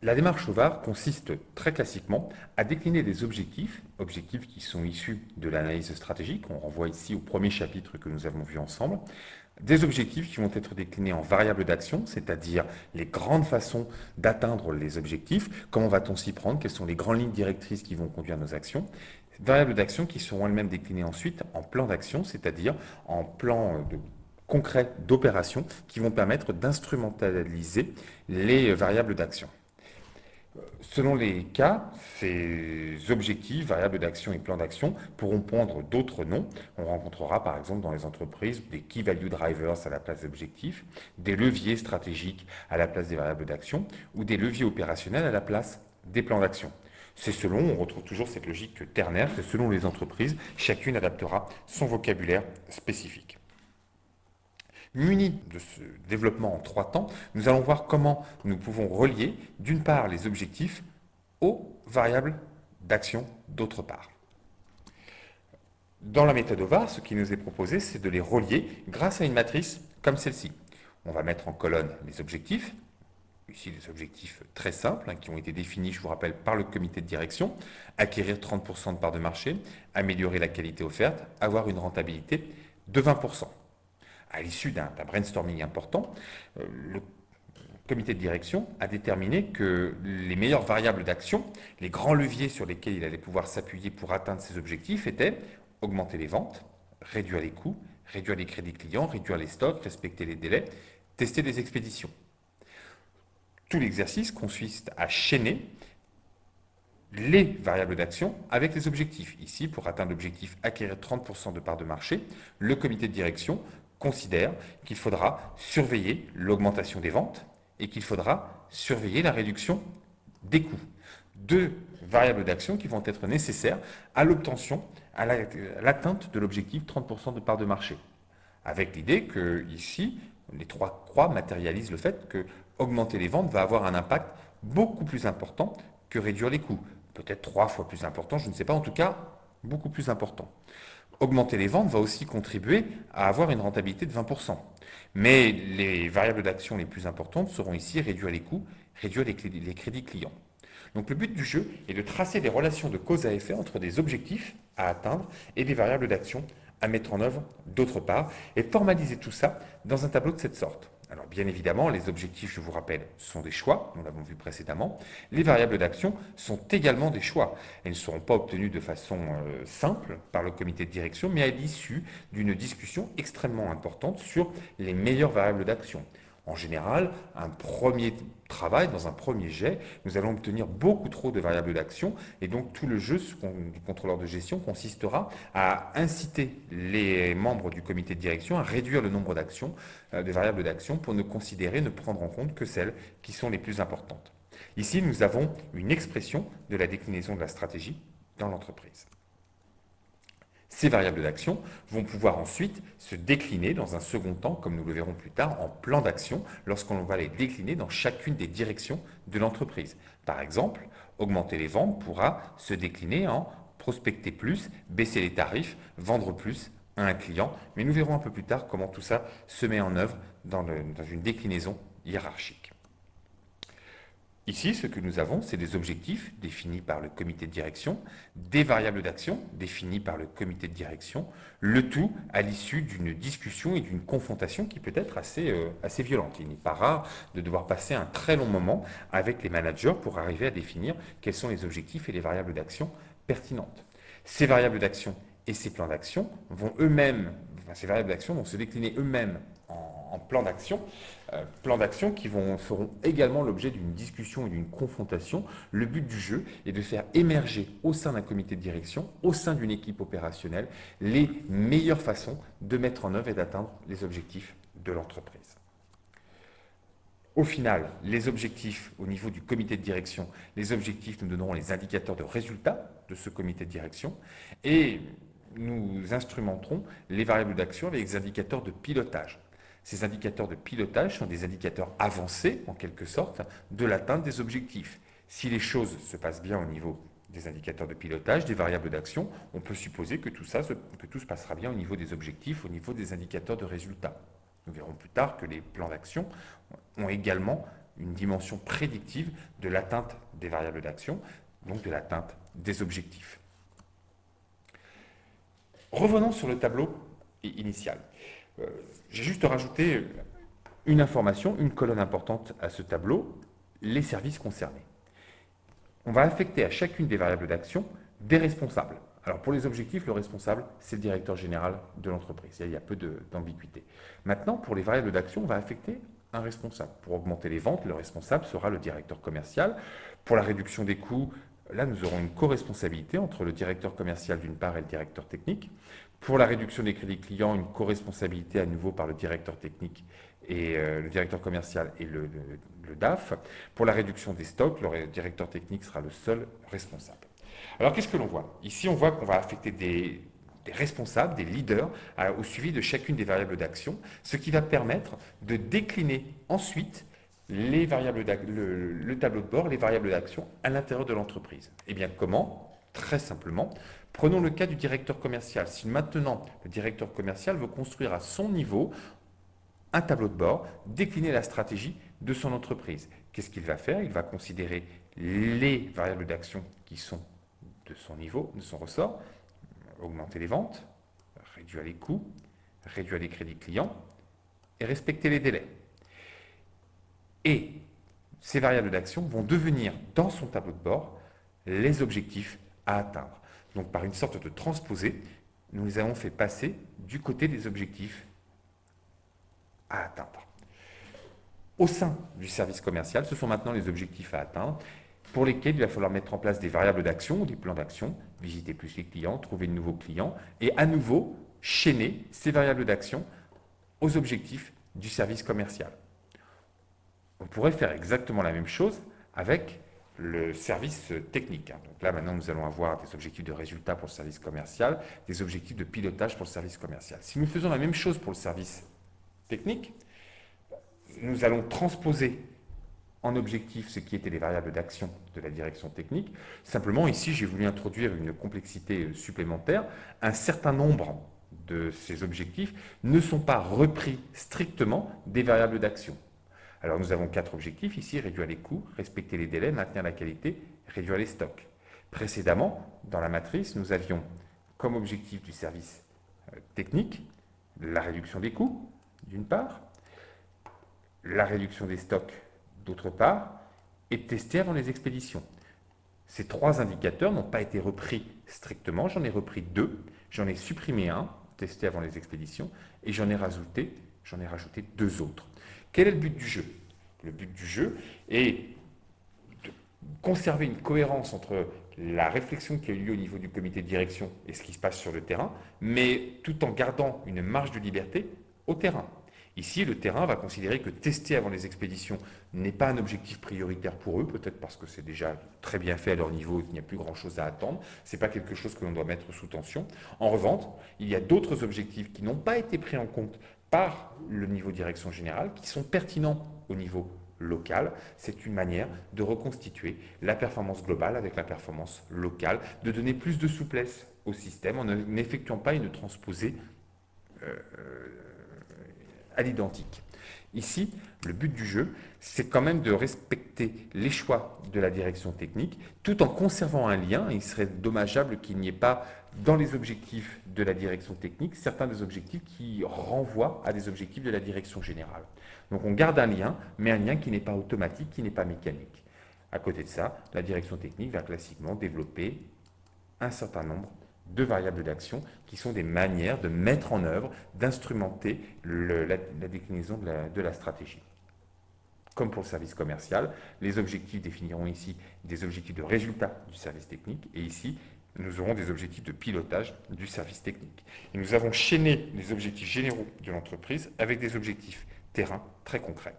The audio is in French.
La démarche OVAR consiste très classiquement à décliner des objectifs, objectifs qui sont issus de l'analyse stratégique, on renvoie ici au premier chapitre que nous avons vu ensemble, des objectifs qui vont être déclinés en variables d'action, c'est-à-dire les grandes façons d'atteindre les objectifs, comment va-t-on s'y prendre, quelles sont les grandes lignes directrices qui vont conduire nos actions, variables d'action qui seront elles-mêmes déclinées ensuite en plans d'action, c'est-à-dire en plans concrets d'opération qui vont permettre d'instrumentaliser les variables d'action. Selon les cas, ces objectifs, variables d'action et plans d'action pourront prendre d'autres noms. On rencontrera par exemple dans les entreprises des Key Value Drivers à la place d'objectifs, des leviers stratégiques à la place des variables d'action ou des leviers opérationnels à la place des plans d'action. C'est selon, on retrouve toujours cette logique ternaire, c'est selon les entreprises, chacune adaptera son vocabulaire spécifique. Munis de ce développement en trois temps, nous allons voir comment nous pouvons relier d'une part les objectifs aux variables d'action d'autre part. Dans la méthode OVAR, ce qui nous est proposé, c'est de les relier grâce à une matrice comme celle-ci. On va mettre en colonne les objectifs, ici des objectifs très simples qui ont été définis, je vous rappelle, par le comité de direction, acquérir 30% de parts de marché, améliorer la qualité offerte, avoir une rentabilité de 20%. À l'issue d'un brainstorming important, le comité de direction a déterminé que les meilleures variables d'action, les grands leviers sur lesquels il allait pouvoir s'appuyer pour atteindre ses objectifs étaient augmenter les ventes, réduire les coûts, réduire les crédits clients, réduire les stocks, respecter les délais, tester des expéditions. Tout l'exercice consiste à chaîner les variables d'action avec les objectifs. Ici, pour atteindre l'objectif acquérir 30% de parts de marché, le comité de direction considère qu'il faudra surveiller l'augmentation des ventes et qu'il faudra surveiller la réduction des coûts. Deux variables d'action qui vont être nécessaires à l'obtention, à l'atteinte de l'objectif 30% de parts de marché. Avec l'idée que ici, les trois croix matérialisent le fait que augmenter les ventes va avoir un impact beaucoup plus important que réduire les coûts. Peut-être 3 fois plus important, je ne sais pas, en tout cas beaucoup plus important. Augmenter les ventes va aussi contribuer à avoir une rentabilité de 20%. Mais les variables d'action les plus importantes seront ici réduire les coûts, réduire les crédits clients. Donc le but du jeu est de tracer des relations de cause à effet entre des objectifs à atteindre et des variables d'action à mettre en œuvre d'autre part, et formaliser tout ça dans un tableau de cette sorte. Alors bien évidemment, les objectifs, je vous rappelle, sont des choix, nous l'avons vu précédemment. Les variables d'action sont également des choix. Elles ne seront pas obtenues de façon simple par le comité de direction, mais à l'issue d'une discussion extrêmement importante sur les meilleures variables d'action. En général, un premier travail, dans un premier jet, nous allons obtenir beaucoup trop de variables d'action et donc tout le jeu du contrôleur de gestion consistera à inciter les membres du comité de direction à réduire le nombre d'actions, de variables d'action pour ne considérer, ne prendre en compte que celles qui sont les plus importantes. Ici, nous avons une expression de la déclinaison de la stratégie dans l'entreprise. Ces variables d'action vont pouvoir ensuite se décliner dans un second temps, comme nous le verrons plus tard, en plan d'action lorsqu'on va les décliner dans chacune des directions de l'entreprise. Par exemple, augmenter les ventes pourra se décliner en prospecter plus, baisser les tarifs, vendre plus à un client. Mais nous verrons un peu plus tard comment tout ça se met en œuvre dans une déclinaison hiérarchique. Ici, ce que nous avons, c'est des objectifs définis par le comité de direction, des variables d'action définies par le comité de direction, le tout à l'issue d'une discussion et d'une confrontation qui peut être assez violente. Il n'est pas rare de devoir passer un très long moment avec les managers pour arriver à définir quels sont les objectifs et les variables d'action pertinentes. Ces variables d'action et ces plans d'action vont eux-mêmes, ces variables d'action vont se décliner eux-mêmes en plans d'action qui feront également l'objet d'une discussion et d'une confrontation. Le but du jeu est de faire émerger au sein d'un comité de direction, au sein d'une équipe opérationnelle, les meilleures façons de mettre en œuvre et d'atteindre les objectifs de l'entreprise. Au final, les objectifs au niveau du comité de direction, les objectifs nous donneront les indicateurs de résultats de ce comité de direction et nous instrumenterons les variables d'action avec les indicateurs de pilotage. Ces indicateurs de pilotage sont des indicateurs avancés, en quelque sorte, de l'atteinte des objectifs. Si les choses se passent bien au niveau des indicateurs de pilotage, des variables d'action, on peut supposer que tout se passera bien au niveau des objectifs, au niveau des indicateurs de résultats. Nous verrons plus tard que les plans d'action ont également une dimension prédictive de l'atteinte des variables d'action, donc de l'atteinte des objectifs. Revenons sur le tableau initial. J'ai juste rajouté une information, une colonne importante à ce tableau, les services concernés. On va affecter à chacune des variables d'action des responsables. Alors pour les objectifs, le responsable, c'est le directeur général de l'entreprise. Il y a peu d'ambiguïté. Maintenant, pour les variables d'action, on va affecter un responsable. Pour augmenter les ventes, le responsable sera le directeur commercial. Pour la réduction des coûts, là, nous aurons une co-responsabilité entre le directeur commercial d'une part et le directeur technique. Pour la réduction des crédits clients, une co-responsabilité à nouveau par le directeur technique et le directeur commercial et le DAF. Pour la réduction des stocks, le directeur technique sera le seul responsable. Alors qu'est-ce que l'on voit? Ici, on voit qu'on va affecter des responsables, des leaders, au suivi de chacune des variables d'action, ce qui va permettre de décliner ensuite les variables le tableau de bord, les variables d'action à l'intérieur de l'entreprise. Eh bien, comment? Très simplement, prenons le cas du directeur commercial. Si maintenant le directeur commercial veut construire à son niveau un tableau de bord, décliner la stratégie de son entreprise, qu'est-ce qu'il va faire? Il va considérer les variables d'action qui sont de son niveau, de son ressort, augmenter les ventes, réduire les coûts, réduire les crédits clients et respecter les délais. Et ces variables d'action vont devenir, dans son tableau de bord, les objectifs à atteindre. Donc par une sorte de transposé, nous les avons fait passer du côté des objectifs à atteindre. Au sein du service commercial, ce sont maintenant les objectifs à atteindre pour lesquels il va falloir mettre en place des variables d'action ou des plans d'action, visiter plus les clients, trouver de nouveaux clients et à nouveau chaîner ces variables d'action aux objectifs du service commercial. On pourrait faire exactement la même chose avec le service technique. Donc là, maintenant, nous allons avoir des objectifs de résultat pour le service commercial, des objectifs de pilotage pour le service commercial. Si nous faisons la même chose pour le service technique, nous allons transposer en objectif ce qui étaient les variables d'action de la direction technique. Simplement, ici, j'ai voulu introduire une complexité supplémentaire. Un certain nombre de ces objectifs ne sont pas repris strictement des variables d'action. Alors, nous avons 4 objectifs ici: réduire les coûts, respecter les délais, maintenir la qualité, réduire les stocks. Précédemment, dans la matrice, nous avions comme objectif du service technique la réduction des coûts, d'une part, la réduction des stocks, d'autre part, et tester avant les expéditions. Ces 3 indicateurs n'ont pas été repris strictement, j'en ai repris 2, j'en ai supprimé un, testé avant les expéditions, et j'en ai rajouté 2 autres. Quel est le but du jeu? Le but du jeu est de conserver une cohérence entre la réflexion qui a eu lieu au niveau du comité de direction et ce qui se passe sur le terrain, mais tout en gardant une marge de liberté au terrain. Ici, le terrain va considérer que tester avant les expéditions n'est pas un objectif prioritaire pour eux, peut-être parce que c'est déjà très bien fait à leur niveau et qu'il n'y a plus grand-chose à attendre. Ce n'est pas quelque chose que l'on doit mettre sous tension. En revanche, il y a d'autres objectifs qui n'ont pas été pris en compte par le niveau direction générale, qui sont pertinents au niveau local. C'est une manière de reconstituer la performance globale avec la performance locale, de donner plus de souplesse au système en n'effectuant pas une transposée à l'identique. Ici, le but du jeu, c'est quand même de respecter les choix de la direction technique, tout en conservant un lien. Il serait dommageable qu'il n'y ait pas, dans les objectifs de la direction technique, certains des objectifs qui renvoient à des objectifs de la direction générale. Donc on garde un lien, mais un lien qui n'est pas automatique, qui n'est pas mécanique. À côté de ça, la direction technique va classiquement développer un certain nombre de variables d'action qui sont des manières de mettre en œuvre, d'instrumenter la déclinaison de la stratégie. Comme pour le service commercial, les objectifs définiront ici des objectifs de résultat du service technique et ici, nous aurons des objectifs de pilotage du service technique. Et nous avons chaîné les objectifs généraux de l'entreprise avec des objectifs terrain très concrets.